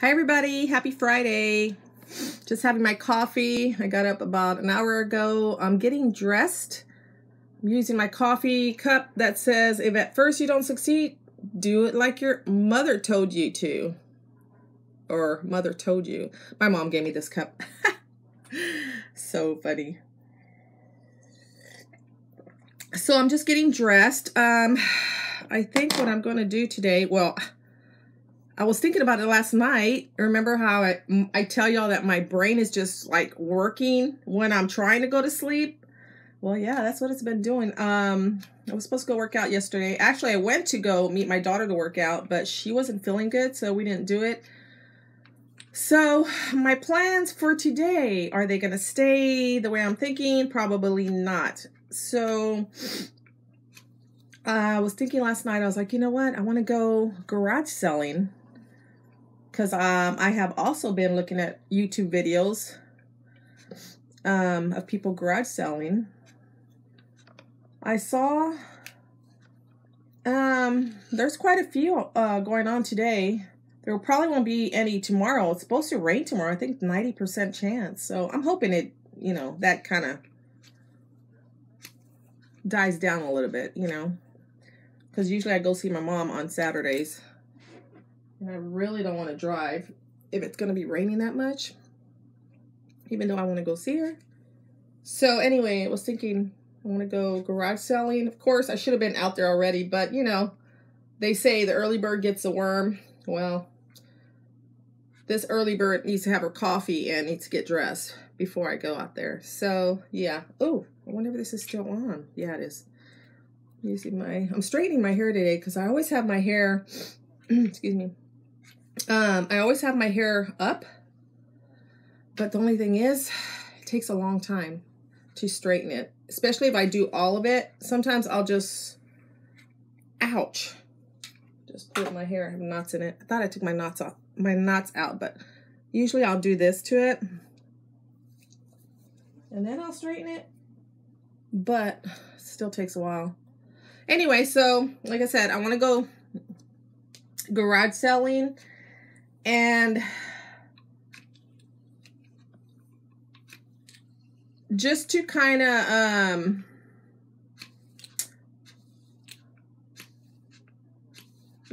Hi everybody, happy Friday. Just having my coffee. I got up about an hour ago. I'm getting dressed. I'm using my coffee cup that says, if at first you don't succeed, do it like your mother told you to. Or mother told you. My mom gave me this cup. So funny. So I'm just getting dressed. I think what I'm going to do today, well, I was thinking about it last night. Remember how I tell y'all that my brain is just like working when I'm trying to go to sleep? Well, yeah, that's what it's been doing. I was supposed to go work out yesterday. Actually, I went to go meet my daughter to work out, but she wasn't feeling good, so we didn't do it. So my plans for today, are they going to stay the way I'm thinking? Probably not. So I was thinking last night, I was like, you know what? I want to go garage selling. Because I have also been looking at YouTube videos of people garage selling. I saw there's quite a few going on today. There probably won't be any tomorrow. It's supposed to rain tomorrow. I think 90% chance. So I'm hoping it, you know, that kind of dies down a little bit, you know. Because usually I go see my mom on Saturdays. And I really don't want to drive if it's going to be raining that much, even though I want to go see her. So anyway, I was thinking I want to go garage selling. Of course, I should have been out there already, but you know, they say the early bird gets the worm. Well, this early bird needs to have her coffee and needs to get dressed before I go out there. So yeah. Oh, I wonder if this is still on. Yeah, it is. I'm straightening my hair today because I always have my hair, excuse me. I always have my hair up, but the only thing is, it takes a long time to straighten it, especially if I do all of it. Sometimes I'll just, ouch, just pull my hair, I have knots in it. I thought I took my knots out, but usually I'll do this to it, and then I'll straighten it, but it still takes a while. Anyway, so, like I said, I want to go garage selling. And just to kind of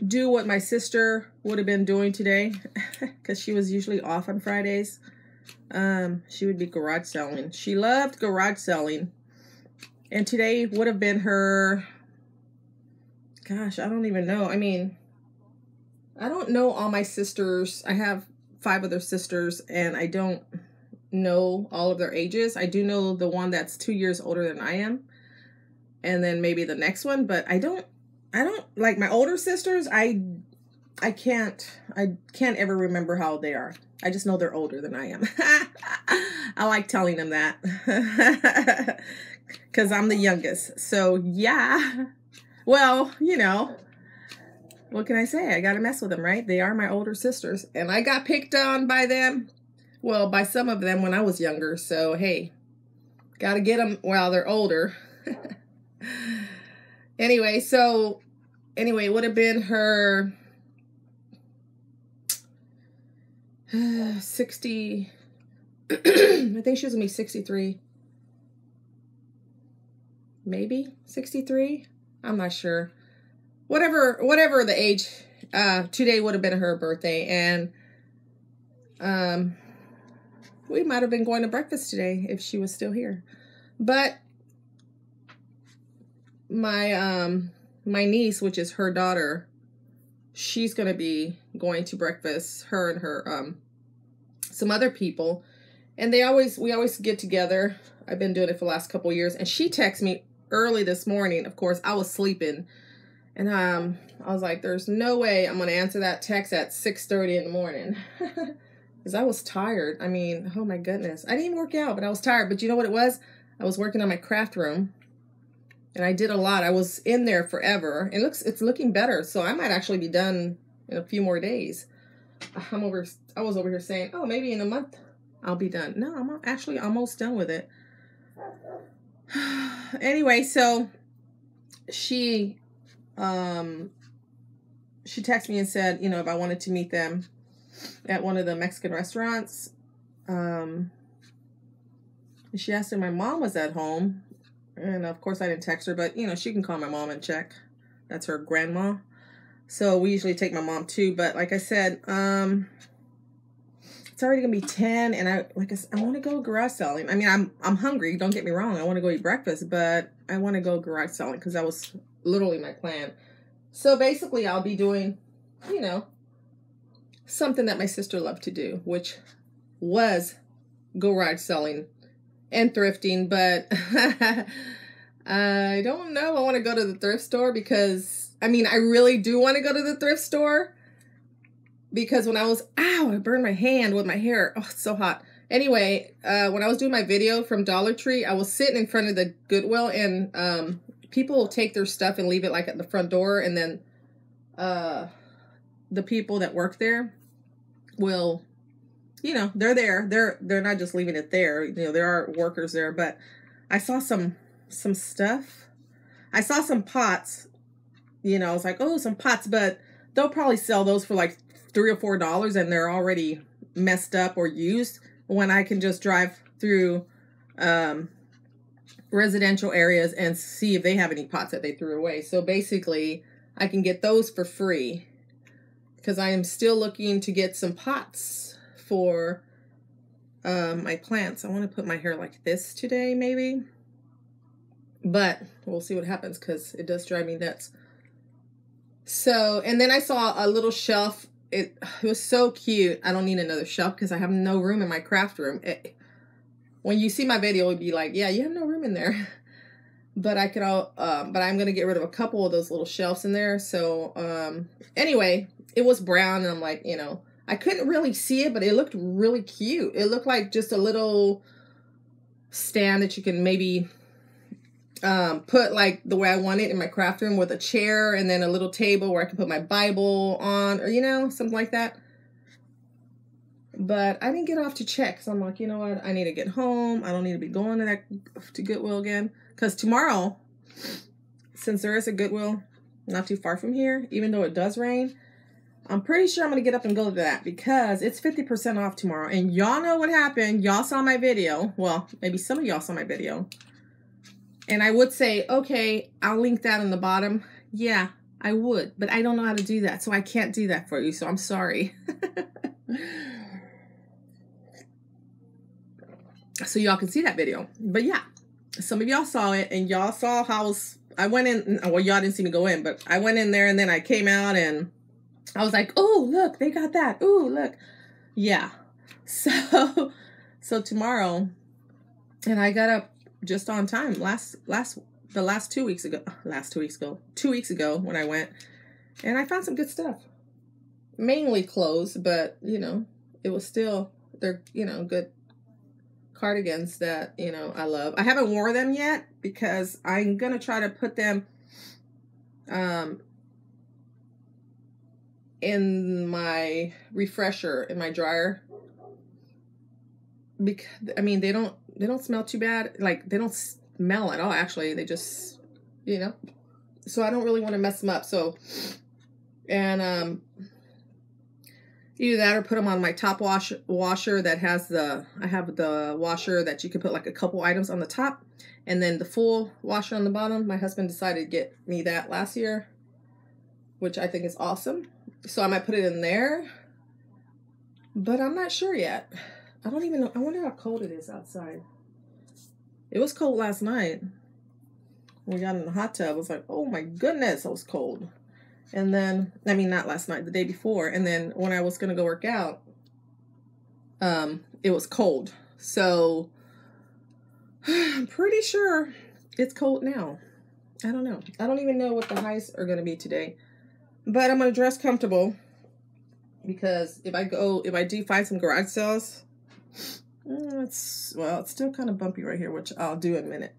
do what my sister would have been doing today, because she was usually off on Fridays. She would be garage selling. She loved garage selling. And today would have been her, gosh, I don't even know. I mean, I don't know all my sisters. I have 5 other sisters, and I don't know all of their ages. I do know the one that's 2 years older than I am, and then maybe the next one, but I don't like my older sisters. I can't ever remember how old they are. I just know they're older than I am. I like telling them that because I'm the youngest. So yeah, well, you know, what can I say? I gotta mess with them, right? They are my older sisters, and I got picked on by them. Well, by some of them when I was younger. So hey, gotta get them while they're older. Anyway, it would have been her 60. I think she was gonna be 63. Maybe 63. I'm not sure. Whatever the age, today would have been her birthday, and we might have been going to breakfast today if she was still here. But my niece, which is her daughter, she's gonna be going to breakfast, her and her some other people, and we always get together. I've been doing it for the last couple of years, and she texted me early this morning. Of course, I was sleeping. And I was like, there's no way I'm going to answer that text at 6:30 in the morning. Because I was tired. I mean, oh my goodness. I didn't work out, but I was tired. But you know what it was? I was working on my craft room. And I did a lot. I was in there forever. And it's looking better. So I might actually be done in a few more days. I was over here saying, oh, maybe in a month I'll be done. No, I'm actually almost done with it. Anyway, so she texted me and said, you know, if I wanted to meet them at one of the Mexican restaurants. She asked if my mom was at home. And of course I didn't text her, but you know, she can call my mom and check. That's her grandma. So we usually take my mom too. But like I said, it's already gonna be 10, and I want to go garage selling. I mean, I'm hungry. Don't get me wrong. I want to go eat breakfast, but I want to go garage selling because that was literally my plan. So basically, I'll be doing, you know, something that my sister loved to do, which was garage selling and thrifting. But I don't know. I want to go to the thrift store because, I mean, I really do want to go to the thrift store. Because when I was, I burned my hand with my hair. Oh, it's so hot. Anyway, when I was doing my video from Dollar Tree, I was sitting in front of the Goodwill, and people will take their stuff and leave it like at the front door, and then the people that work there will, you know, they're there. They're not just leaving it there. You know, there are workers there. But I saw some stuff. I saw some pots. You know, I was like, oh, some pots, but they'll probably sell those for like $3 or $4, and they're already messed up or used, when I can just drive through residential areas and see if they have any pots that they threw away. So basically, I can get those for free because I am still looking to get some pots for my plants. I want to put my hair like this today, maybe, but we'll see what happens because it does drive me nuts. So, and then I saw a little shelf. It was so cute. I don't need another shelf because I have no room in my craft room. When you see my video, it would be like, yeah, you have no room in there. But I could but I'm going to get rid of a couple of those little shelves in there. So, anyway, it was brown, and I'm like, you know, I couldn't really see it, but it looked really cute. It looked like just a little stand that you can maybe put like the way I want it in my craft room, with a chair and then a little table where I can put my Bible on, or, you know, something like that. But I didn't get off to check. So I'm like, you know what? I need to get home. I don't need to be going to Goodwill again. Because tomorrow, since there is a Goodwill not too far from here, even though it does rain, I'm pretty sure I'm going to get up and go to that because it's 50% off tomorrow. And y'all know what happened. Y'all saw my video. Well, maybe some of y'all saw my video. And I would say, okay, I'll link that in the bottom. Yeah, I would, but I don't know how to do that. So I can't do that for you. So I'm sorry. So y'all can see that video. But yeah, some of y'all saw it, and y'all saw how I went in. Well, y'all didn't see me go in, but I went in there, and then I came out, and I was like, oh, look, they got that. Oh, look. Yeah. So tomorrow, and I got up just on time the last 2 weeks ago, 2 weeks ago when I went, and I found some good stuff, mainly clothes, but you know, it was still, they're, you know, good cardigans that, you know, I love. I haven't worn them yet because I'm going to try to put them, in my refresher, in my dryer, because, I mean, they don't smell too bad. Like, they don't smell at all, actually. They just, you know. So I don't really want to mess them up. So, and either that or put them on my top washer that has I have the washer that you can put like a couple items on the top, and then the full washer on the bottom. My husband decided to get me that last year, which I think is awesome. So I might put it in there, but I'm not sure yet. I don't even know. I wonder how cold it is outside. It was cold last night. When we got in the hot tub, I was like, oh my goodness, it was cold. And then, I mean, not last night, the day before. And then when I was going to go work out, it was cold. So I'm pretty sure it's cold now. I don't know. I don't even know what the highs are going to be today. But I'm going to dress comfortable because if I do find some garage sales, it's still kind of bumpy right here, which I'll do in a minute.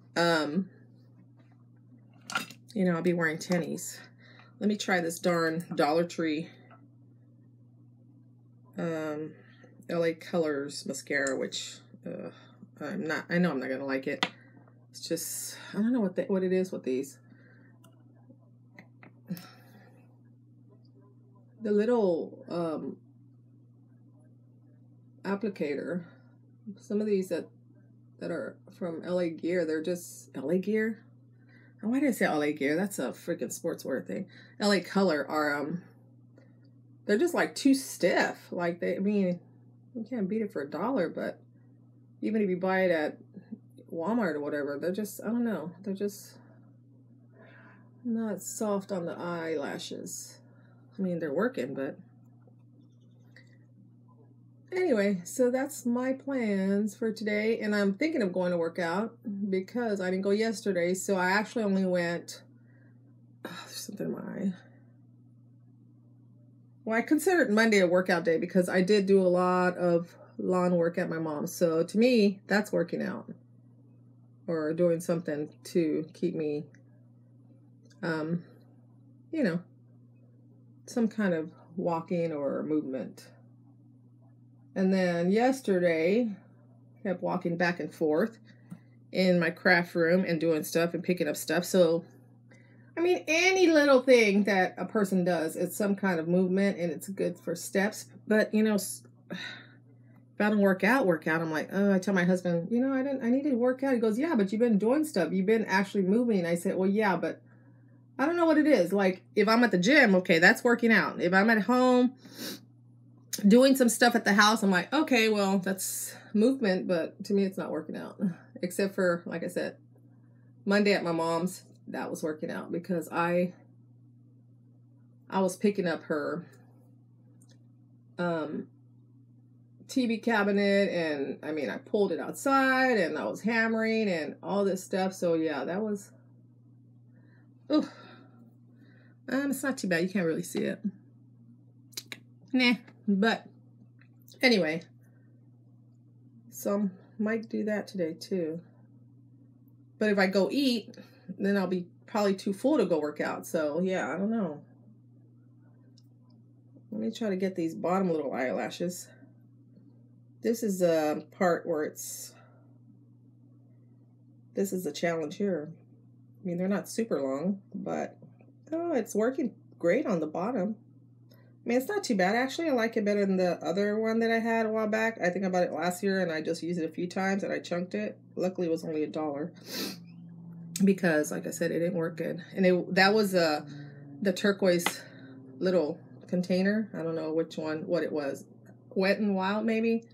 You know, I'll be wearing tennies. Let me try this darn Dollar Tree LA Colors mascara, which I know I'm not gonna like it. It's just, I don't know what it is with these. The little applicator. Some of these that are from LA Gear, they're just LA Gear. Why did I say LA Gear? That's a freaking sportswear thing. LA Color are they're just like too stiff. Like I mean, you can't beat it for $1, but even if you buy it at Walmart or whatever, they're just, I don't know, they're just not soft on the eyelashes. I mean, they're working, but anyway, so that's my plans for today, and I'm thinking of going to work out because I didn't go yesterday, so I actually only went, there's something in my eye. Well, I considered Monday a workout day because I did do a lot of lawn work at my mom's, so to me, that's working out, or doing something to keep me, you know, some kind of walking or movement. And then yesterday, kept walking back and forth in my craft room and doing stuff and picking up stuff. So, I mean, any little thing that a person does, it's some kind of movement and it's good for steps. But, you know, if I don't work out, I'm like, oh, I tell my husband, you know, I need to work out. He goes, yeah, but you've been doing stuff. You've been actually moving. I said, well, yeah, but I don't know what it is. Like, if I'm at the gym, okay, that's working out. If I'm at home doing some stuff at the house, I'm like, okay, well, that's movement, but to me, it's not working out. Except for, like I said, Monday at my mom's, that was working out because I was picking up her TV cabinet, and I mean, I pulled it outside, and I was hammering and all this stuff. So yeah, that was, oh, it's not too bad. You can't really see it. Nah. But anyway, so might do that today too. But if I go eat, then I'll be probably too full to go work out. So yeah, I don't know. Let me try to get these bottom little eyelashes. This is a part where this is a challenge here. I mean, they're not super long, but oh, it's working great on the bottom. I mean, it's not too bad. Actually, I like it better than the other one that I had a while back. I think I bought it last year, and I just used it a few times, and I chunked it. Luckily, it was only $1 because, like I said, it didn't work good. And that was the turquoise little container. I don't know what it was. Wet and Wild, maybe?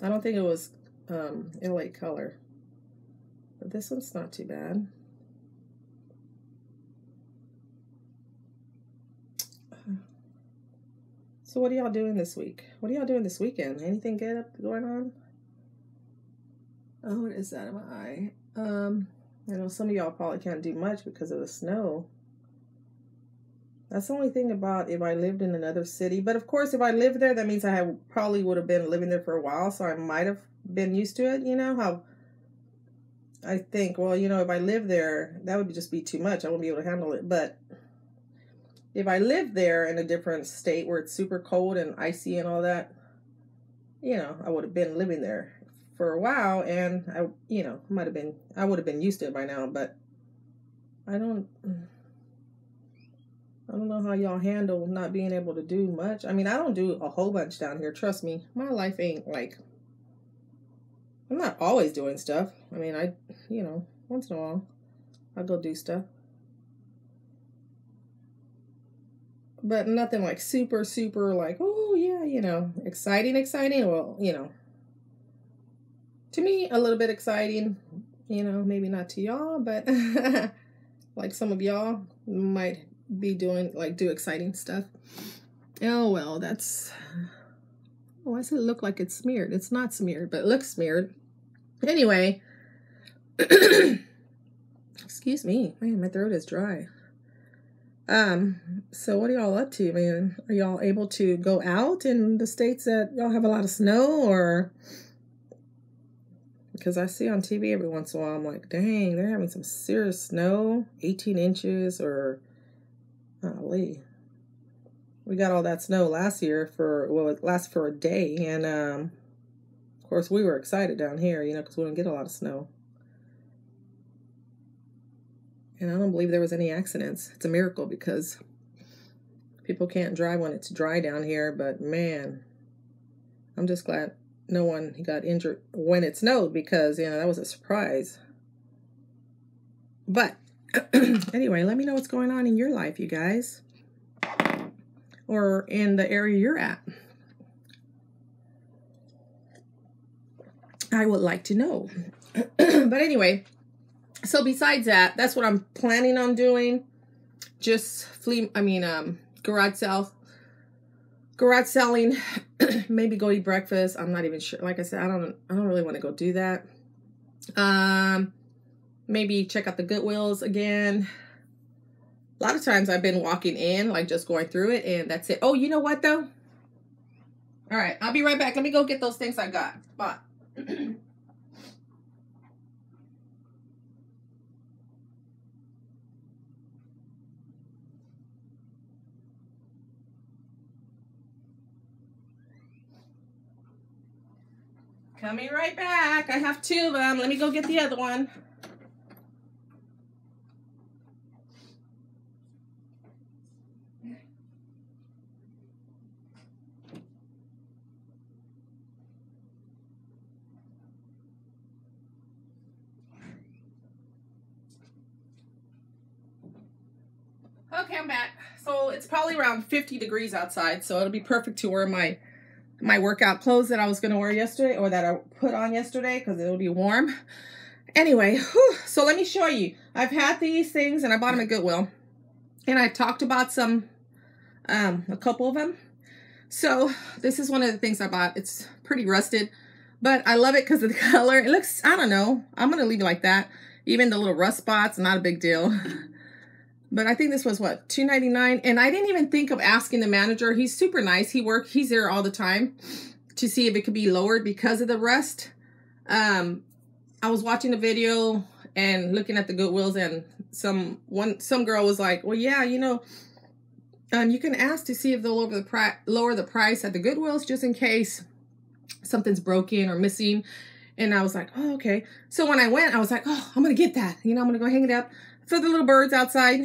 I don't think it was LA Color. But this one's not too bad. So what are y'all doing this week? What are y'all doing this weekend? Anything good going on? Oh, what is that in my eye? I know some of y'all probably can't do much because of the snow. That's the only thing about if I lived in another city. But of course, if I lived there, that means I probably would have been living there for a while. So I might have been used to it. You know how I think, well, you know, if I lived there, that would just be too much. I wouldn't be able to handle it. But if I lived there in a different state where it's super cold and icy and all that, you know, I would have been living there for a while, and I would have been used to it by now, but I don't know how y'all handle not being able to do much. I mean, I don't do a whole bunch down here. Trust me, my life ain't like, I'm not always doing stuff. I mean, once in a while, I'll go do stuff. But nothing like super, super like, oh yeah, you know, exciting. Well, you know, to me, a little bit exciting, you know, maybe not to y'all, but like some of y'all might be doing, like, do exciting stuff. Oh, well, why does it look like it's smeared? It's not smeared, but it looks smeared. Anyway, excuse me, man, my throat is dry. So what are y'all up to, man? Are y'all able to go out in the states that y'all have a lot of snow, or? Because I see on TV every once in a while, I'm like, dang, they're having some serious snow, 18 inches, or, golly. We got all that snow last year it lasted for a day, and, of course, we were excited down here, you know, because we didn't get a lot of snow. And I don't believe there was any accidents. It's a miracle because people can't drive when it's dry down here. But man, I'm just glad no one got injured when it snowed because, you know, that was a surprise. But anyway, let me know what's going on in your life, you guys, or in the area you're at. I would like to know. But anyway, so besides that, that's what I'm planning on doing. Just garage selling, maybe go eat breakfast. I'm not even sure. Like I said, I don't really want to go do that. Maybe check out the Goodwills again. A lot of times I've been walking in, like just going through it, and that's it. Oh, you know what though? All right, I'll be right back. Let me go get those things I bought. Coming right back. I have 2 of them. Let me go get the other one. Okay, I'm back. So it's probably around 50 degrees outside, so it'll be perfect to wear my workout clothes that I was going to wear yesterday, or that I put on yesterday, because it'll be warm. Anyway, so let me show you. I've had these things, and I bought them at Goodwill. And I talked about a couple of them. So this is one of the things I bought. It's pretty rusted, but I love it because of the color. It looks, I don't know. I'm going to leave it like that. Even the little rust spots, not a big deal. But I think this was, what, $2.99? And I didn't even think of asking the manager. He's super nice. He's there all the time to see if it could be lowered because of the rust. I was watching a video and looking at the Goodwills, and some girl was like, well, yeah, you know, you can ask to see if they'll lower the price at the Goodwills just in case something's broken or missing. And I was like, oh, okay. So when I went, I was like, oh, I'm going to get that. You know, I'm going to go hang it up for the little birds outside.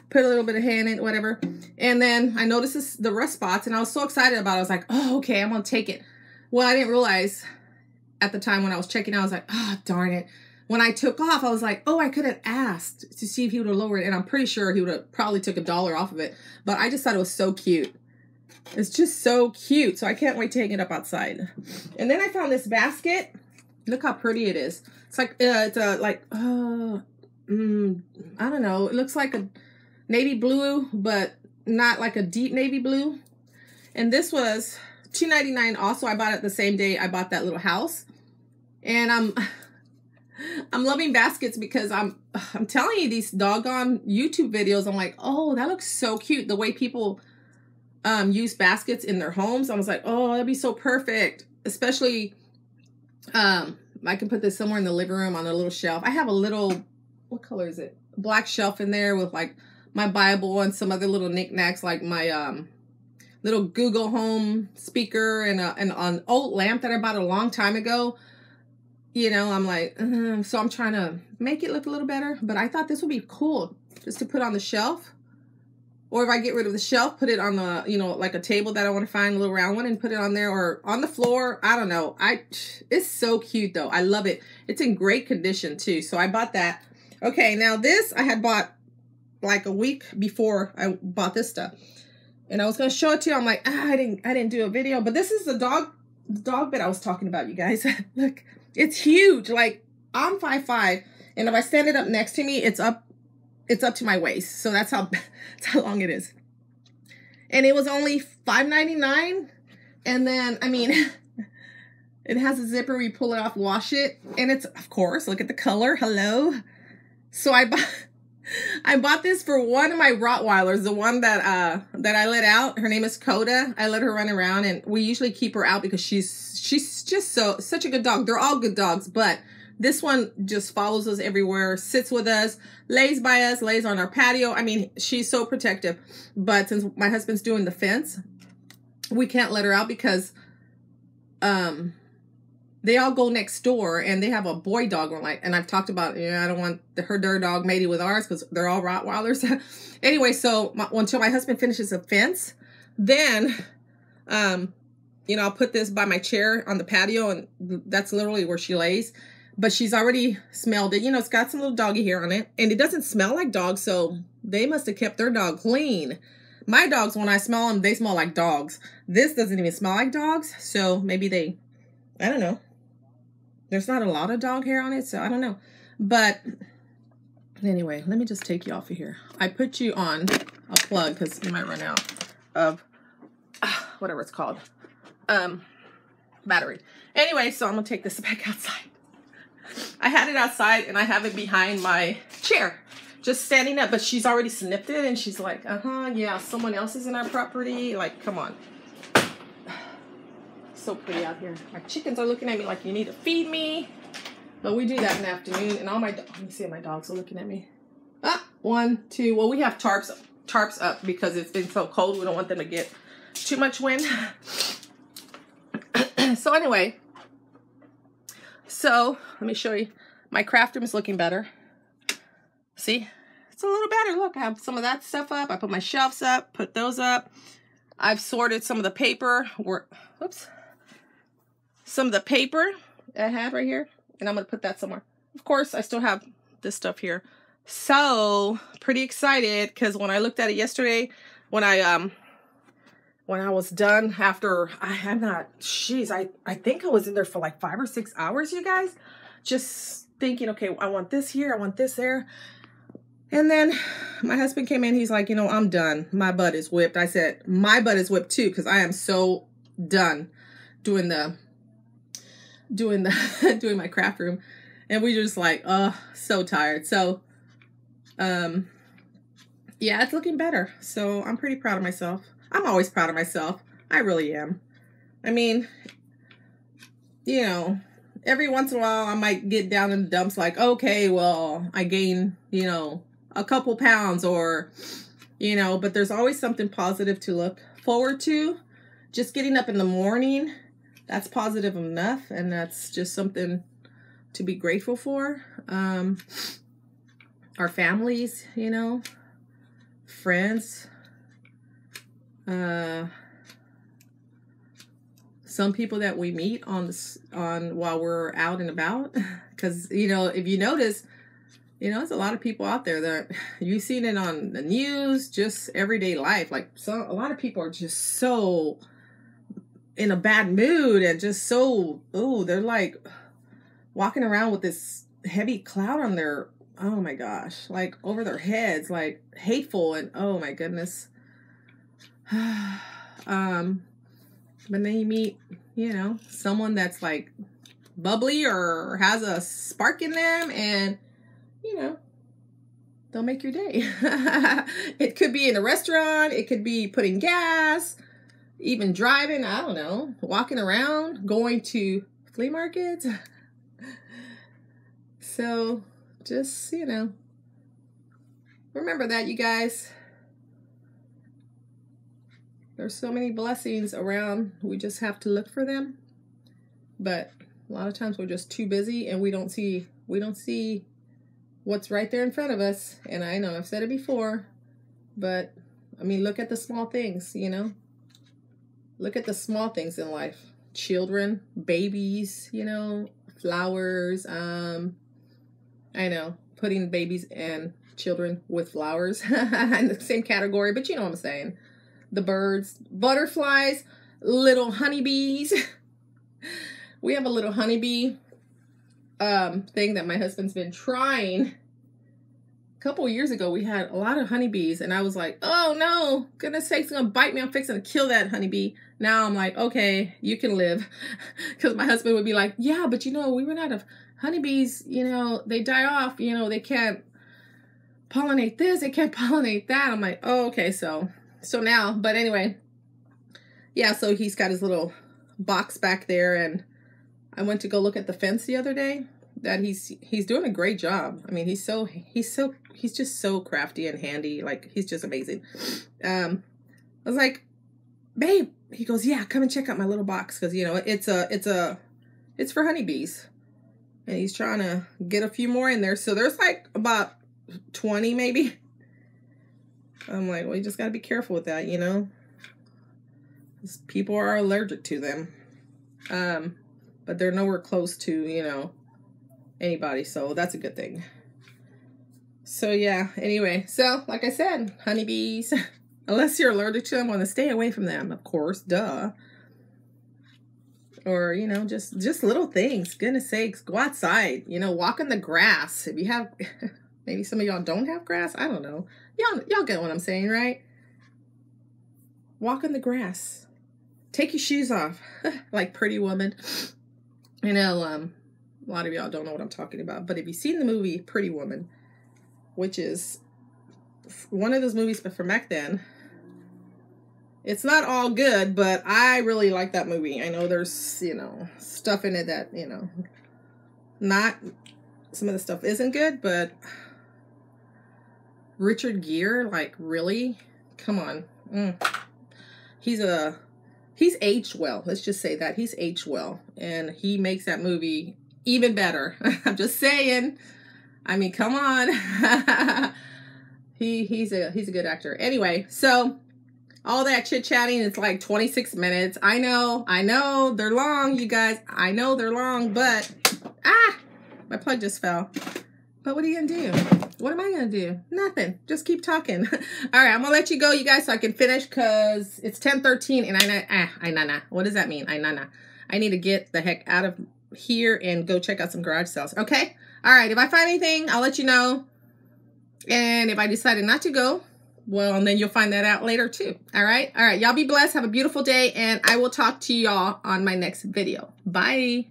Put a little bit of hay in it, whatever. And then I noticed the rust spots, and I was so excited about it. I was like, oh, okay, I'm going to take it. Well, I didn't realize at the time when I was checking, I was like, oh, darn it. When I took off, I was like, oh, I could have asked to see if he would have lowered it. And I'm pretty sure he would have probably took $1 off of it. But I just thought it was so cute. It's just so cute. So I can't wait to hang it up outside. And then I found this basket. Look how pretty it is. It's like, I don't know. It looks like a navy blue, but not like a deep navy blue. And this was $2.99 also. I bought it the same day I bought that little house. And I'm loving baskets because I'm telling you, these doggone YouTube videos, I'm like, oh, that looks so cute. The way people use baskets in their homes. I was like, oh, that'd be so perfect. Especially, I can put this somewhere in the living room on a little shelf. I have a little, what color is it? Black shelf in there with like my Bible and some other little knickknacks, like my little Google Home speaker and an old lamp that I bought a long time ago. You know, I'm like, so I'm trying to make it look a little better. But I thought this would be cool just to put on the shelf. Or if I get rid of the shelf, put it on the, you know, like a table that I want to find, a little round one, and put it on there, or on the floor. I don't know. It's so cute though. I love it. It's in great condition too. So I bought that. Okay, now this I had bought like a week before I bought this stuff. And I was going to show it to you. I'm like, I didn't do a video, but this is the dog bed I was talking about, you guys. Look, it's huge. Like, I'm 5'5", and if I stand it up next to me, it's up to my waist. So that's how long it is. And it was only $5.99. And then, I mean, it has a zipper where you pull it off, wash it. And it's, of course, look at the color. Hello. So I bought this for one of my Rottweilers, the one that I let out. Her name is Coda. I let her run around, and we usually keep her out because she's just such a good dog. They're all good dogs, but this one just follows us everywhere, sits with us, lays by us, lays on our patio. I mean, she's so protective. But since my husband's doing the fence, we can't let her out because they all go next door, and they have a boy dog. And I've talked about, you know, I don't want their dog mated with ours because they're all Rottweilers. Anyway, so until my husband finishes the fence, then you know, I'll put this by my chair on the patio, and that's literally where she lays. But she's already smelled it. You know, it's got some little doggy hair on it, and it doesn't smell like dogs, so they must have kept their dog clean. My dogs, when I smell them, they smell like dogs. This doesn't even smell like dogs, so maybe they, I don't know. There's not a lot of dog hair on it, so I don't know. But anyway, let me just take you off of here. I put you on a plug because you might run out of whatever it's called, battery. Anyway, so I'm gonna take this back outside. I had it outside and I have it behind my chair, just standing up, but she's already sniffed it and she's like, yeah, someone else is in our property. Like, come on. So pretty out here. My chickens are looking at me like, you need to feed me. But we do that in the afternoon, and all my, let me see if my dogs are looking at me. One, two, well, we have tarps up because it's been so cold. We don't want them to get too much wind. So anyway, so let me show you. My craft room is looking better. See, it's a little better. Look, I have some of that stuff up. I put my shelves up, put those up. I've sorted some of the paper. Some of the paper I had right here, and I'm going to put that somewhere. Of course, I still have this stuff here. So, pretty excited, because when I looked at it yesterday, when I was done after, I think I was in there for like 5 or 6 hours, you guys. Just thinking, okay, I want this here, I want this there. And then my husband came in, he's like, you know, I'm done. My butt is whipped. I said, my butt is whipped too, because I am so done doing my craft room. And we just like, so tired. So, yeah, it's looking better. So I'm pretty proud of myself. I'm always proud of myself. I really am. I mean, you know, every once in a while I might get down in the dumps like, okay, well, I gained, you know, a couple pounds, or, you know, but there's always something positive to look forward to. Just getting up in the morning, that's positive enough, and that's just something to be grateful for. Our families, you know, friends, some people that we meet on while we're out and about, because, you know, if you notice, you know, there's a lot of people out there that you've seen it on the news, just everyday life. Like, a lot of people are just so in a bad mood and just so, they're like walking around with this heavy cloud on their, oh my gosh, like over their heads, like hateful, and oh my goodness. But then you meet, you know, someone that's like bubbly or has a spark in them, and, you know, they'll make your day. It could be in a restaurant, it could be putting gas, even driving, I don't know, walking around, going to flea markets. So just, you know, remember that, you guys. There's so many blessings around. We just have to look for them. But a lot of times we're just too busy and we don't see what's right there in front of us. And I know I've said it before, but I mean, look at the small things, you know. Look at the small things in life. Children, babies, you know, flowers. I know, putting babies and children with flowers in the same category, but you know what I'm saying. The birds, butterflies, little honeybees. We have a little honeybee thing that my husband's been trying. A couple of years ago, we had a lot of honeybees, and I was like, oh no, goodness sakes, it's gonna bite me. I'm fixing to kill that honeybee. Now I'm like, okay, you can live. Because my husband would be like, yeah, but you know, we ran out of honeybees, you know, they die off, you know, they can't pollinate this, they can't pollinate that. I'm like, oh, okay, so now, but anyway, yeah, so he's got his little box back there, and I went to go look at the fence the other day. That he's doing a great job. I mean, he's just so crafty and handy. Like, he's just amazing. I was like, babe, he goes, yeah, come and check out my little box, because, you know, it's for honeybees, and he's trying to get a few more in there. So there's like about 20 maybe. I'm like, well, you just got to be careful with that, you know. People are allergic to them. But they're nowhere close to, you know, anybody. So that's a good thing. So yeah, anyway. So like I said, honeybees, unless you're allergic to them, want to stay away from them, of course, duh. Or, you know, just little things. Goodness sakes, go outside. You know, walk in the grass. If you have, maybe some of y'all don't have grass. I don't know. Y'all get what I'm saying, right? Walk in the grass. Take your shoes off. Like Pretty Woman. I know a lot of y'all don't know what I'm talking about. But if you've seen the movie Pretty Woman, which is one of those movies but from back then, it's not all good, but I really like that movie. I know there's, you know, stuff in it that, you know, some of the stuff isn't good, but Richard Gere, like, really? Come on. He's aged well. Let's just say that. He's aged well. And he makes that movie even better. I'm just saying. I mean, come on. He's a good actor. Anyway, so all that chit-chatting, it's like 26 minutes. I know, they're long, you guys. I know they're long, but, my plug just fell. But what are you going to do? What am I going to do? Nothing. Just keep talking. All right, I'm going to let you go, you guys, so I can finish, because it's 10:13, and what does that mean? I need to get the heck out of here and go check out some garage sales, okay? All right, if I find anything, I'll let you know. And if I decided not to go, well, and then you'll find that out later too. All right. Y'all be blessed. Have a beautiful day. And I will talk to y'all on my next video. Bye.